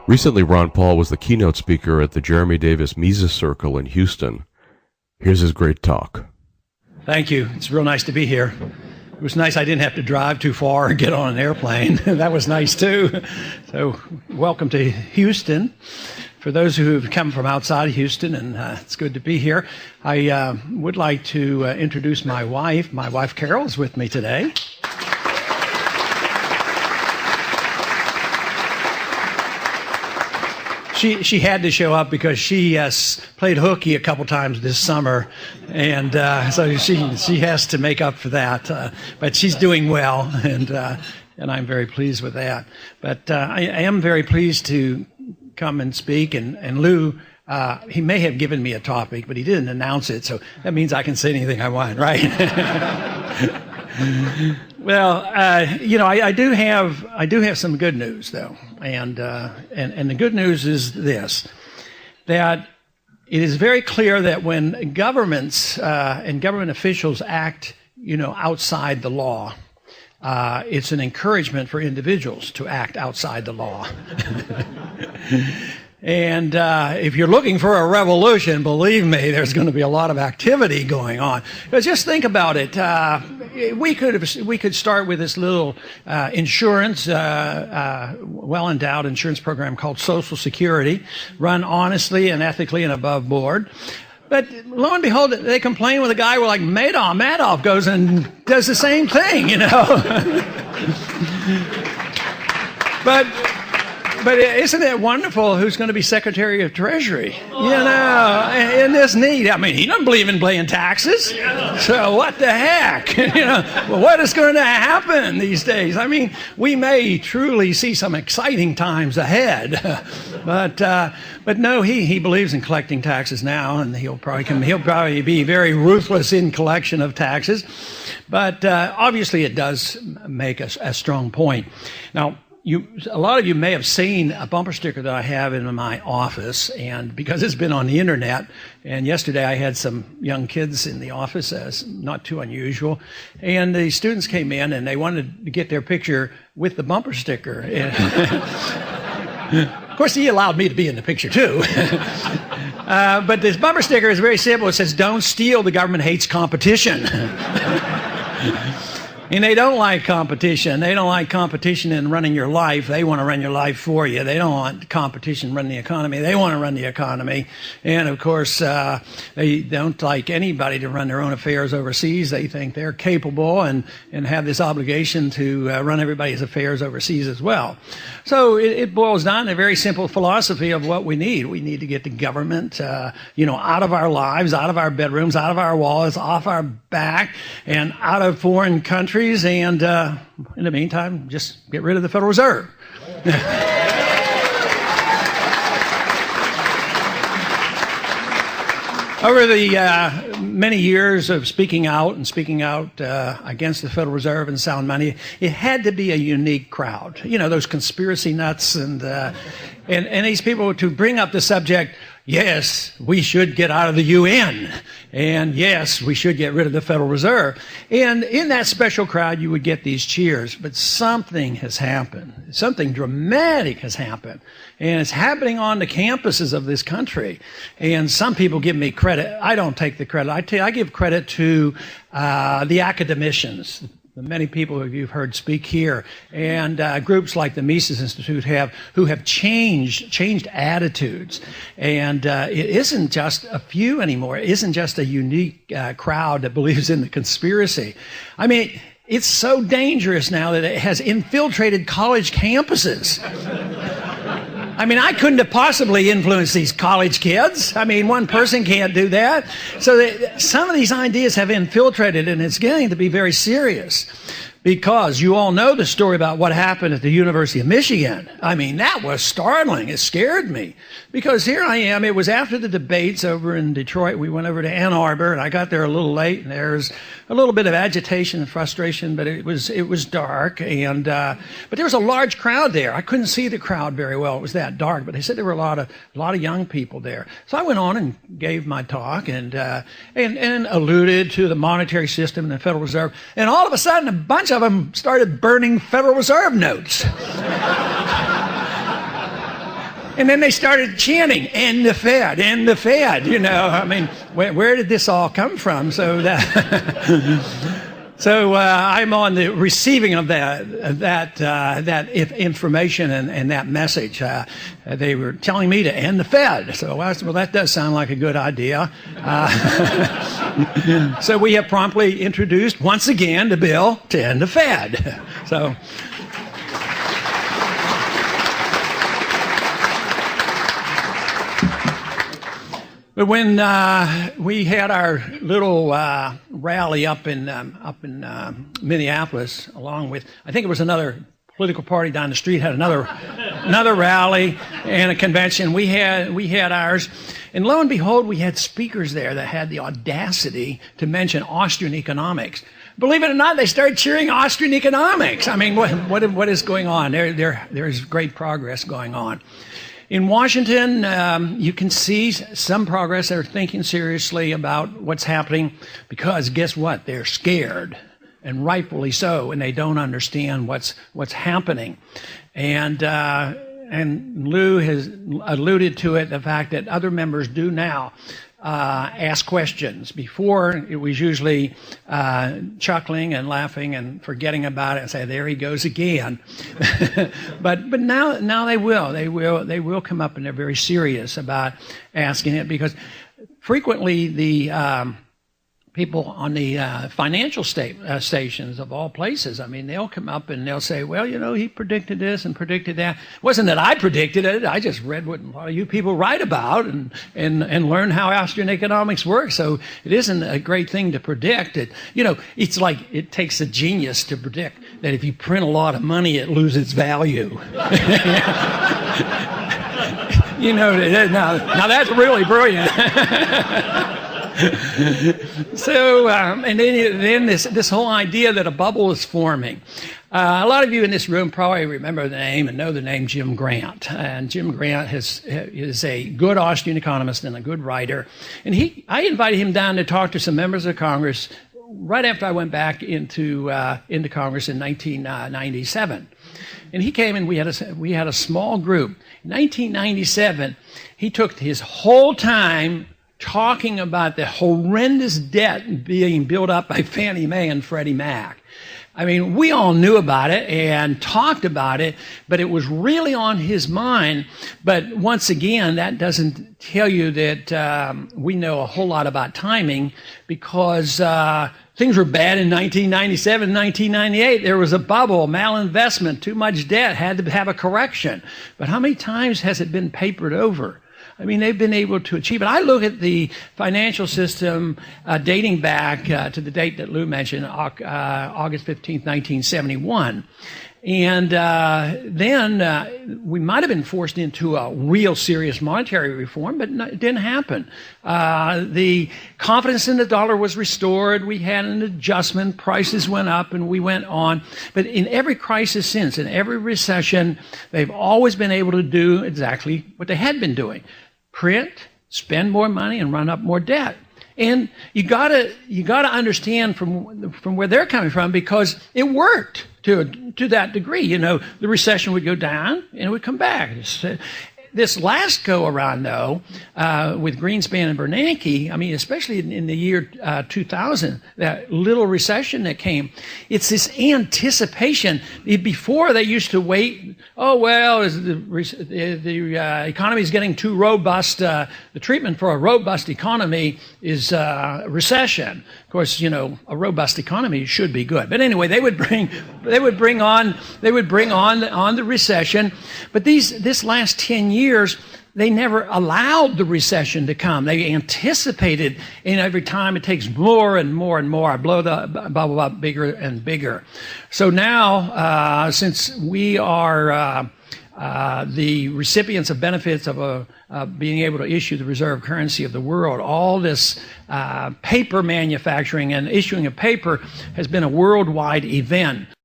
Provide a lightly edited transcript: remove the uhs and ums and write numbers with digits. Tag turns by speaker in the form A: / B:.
A: Recently, Ron Paul was the keynote speaker at the Jeremy Davis Mises Circle in Houston. Here's his great talk.
B: Thank you. It's real nice to be here. It was nice I didn't have to drive too far and get on an airplane. That was nice too. So welcome to Houston. For those who have come from outside of Houston, and it's good to be here. I would like to introduce my wife. My wife Carol is with me today. She had to show up because she played hooky a couple times this summer, and so she has to make up for that. But she's doing well, and I'm very pleased with that. But I am very pleased to come and speak. And Lou, he may have given me a topic, but he didn't announce it, so that means I can say anything I want, right? Well, I do have some good news though, and the good news is this: that it is very clear that when governments and government officials act, outside the law, it's an encouragement for individuals to act outside the law. And if you're looking for a revolution, believe me, there's going to be a lot of activity going on. But just think about it. We could start with this little insurance, well-endowed insurance program called Social Security, run honestly and ethically and above board. But lo and behold, they complain with a guy like Madoff. Madoff goes and does the same thing, But isn't it wonderful who's going to be Secretary of Treasury? Isn't this neat? I mean, he doesn't believe in paying taxes. So what the heck? Well, what is going to happen these days? I mean, we may truly see some exciting times ahead. But no, he believes in collecting taxes now, and he'll probably be very ruthless in collection of taxes. But obviously it does make a strong point. Now, a lot of you may have seen a bumper sticker that I have in my office, and because it's been on the internet, and yesterday I had some young kids in the office, not too unusual, and the students came in and they wanted to get their picture with the bumper sticker. Of course, he allowed me to be in the picture too. But this bumper sticker is very simple. It says, "Don't steal, the government hates competition." And they don't like competition. They don't like competition in running your life. They want to run your life for you. They don't want competition running the economy. They want to run the economy. And of course, they don't like anybody to run their own affairs overseas. They think they're capable and have this obligation to run everybody's affairs overseas as well. So it boils down to a very simple philosophy of what we need. We need to get the government, out of our lives, out of our bedrooms, out of our walls, off our back, and out of foreign countries. And in the meantime, just get rid of the Federal Reserve. Over the many years of speaking out against the Federal Reserve and sound money, it had to be a unique crowd. Those conspiracy nuts and these people to bring up the subject. Yes, we should get out of the UN. And yes, we should get rid of the Federal Reserve. And in that special crowd, you would get these cheers. But something has happened. Something dramatic has happened. And it's happening on the campuses of this country. And some people give me credit. I don't take the credit. I give credit to the academicians, the many people who you've heard speak here, and groups like the Mises Institute who have changed attitudes. And it isn't just a few anymore. It isn't just a unique crowd that believes in the conspiracy. I mean, it's so dangerous now that it has infiltrated college campuses. I mean, I couldn't have possibly influenced these college kids. I mean, one person can't do that. So some of these ideas have infiltrated, and it's getting to be very serious. Because you all know the story about what happened at the University of Michigan. I mean, that was startling. It scared me. Because here I am. It was after the debates over in Detroit. We went over to Ann Arbor, and I got there a little late, and there was a little bit of agitation and frustration, but it was dark. And but there was a large crowd there. I couldn't see the crowd very well. It was that dark. But they said there were a lot of young people there. So I went on and gave my talk and alluded to the monetary system and the Federal Reserve. And all of a sudden, a bunch of them started burning Federal Reserve notes. And then they started chanting, "And the Fed, and the Fed." You know, I mean, where did this all come from? So I'm on the receiving of that information and that message. They were telling me to end the Fed. So I said, well, that does sound like a good idea. So we have promptly introduced once again the bill to end the Fed. So. But when we had our little rally up in Minneapolis, along with, I think it was another political party down the street had another rally and a convention. We had ours, and lo and behold, we had speakers there that had the audacity to mention Austrian economics. Believe it or not, they started cheering Austrian economics. I mean, what is going on? There's great progress going on. In Washington, you can see some progress. They're thinking seriously about what's happening because guess what? They're scared, and rightfully so, and they don't understand what's happening. And Lou has alluded to it, the fact that other members do now ask questions. Before, it was usually chuckling and laughing and forgetting about it and say, there he goes again. but now they will come up, and they're very serious about asking it, because frequently the people on the financial stations of all places, I mean, they'll come up and they'll say, well, you know, he predicted this and predicted that. It wasn't that I predicted it. I just read what a lot of you people write about and learn how Austrian economics works. So it isn't a great thing to predict. It's like it takes a genius to predict that if you print a lot of money, it loses its value. Now that's really brilliant. So, and then this whole idea that a bubble is forming. A lot of you in this room probably remember the name and know the name Jim Grant. And Jim Grant is a good Austrian economist and a good writer. And I invited him down to talk to some members of Congress right after I went back into Congress in 1997. And he came and we had a small group. In 1997, he took his whole time talking about the horrendous debt being built up by Fannie Mae and Freddie Mac. I mean, we all knew about it and talked about it, but it was really on his mind. But once again, that doesn't tell you that we know a whole lot about timing, because things were bad in 1997, 1998. There was a bubble, malinvestment, too much debt, had to have a correction. But how many times has it been papered over? I mean, they've been able to achieve it. I look at the financial system dating back to the date that Lou mentioned, August 15th, 1971. And then we might have been forced into a real serious monetary reform, but it didn't happen. The confidence in the dollar was restored. We had an adjustment. Prices went up, and we went on. But in every crisis since, in every recession, they've always been able to do exactly what they had been doing: print, spend more money, and run up more debt. And you gotta understand from where they're coming from, because it worked to that degree. You know, the recession would go down and it would come back. This last go around, though, with Greenspan and Bernanke, I mean, especially in the year 2000, that little recession that came, it's this anticipation. Before, they used to wait. Oh well, the economy is getting too robust. The treatment for a robust economy is recession. Of course, you know, a robust economy should be good. But anyway, they would bring on the recession. But this last 10 years, they never allowed the recession to come. They anticipated, and every time it takes more and more and more. I blow the bubble up bigger and bigger. So now, since we are the recipients of benefits of being able to issue the reserve currency of the world, all this paper manufacturing and issuing of paper has been a worldwide event.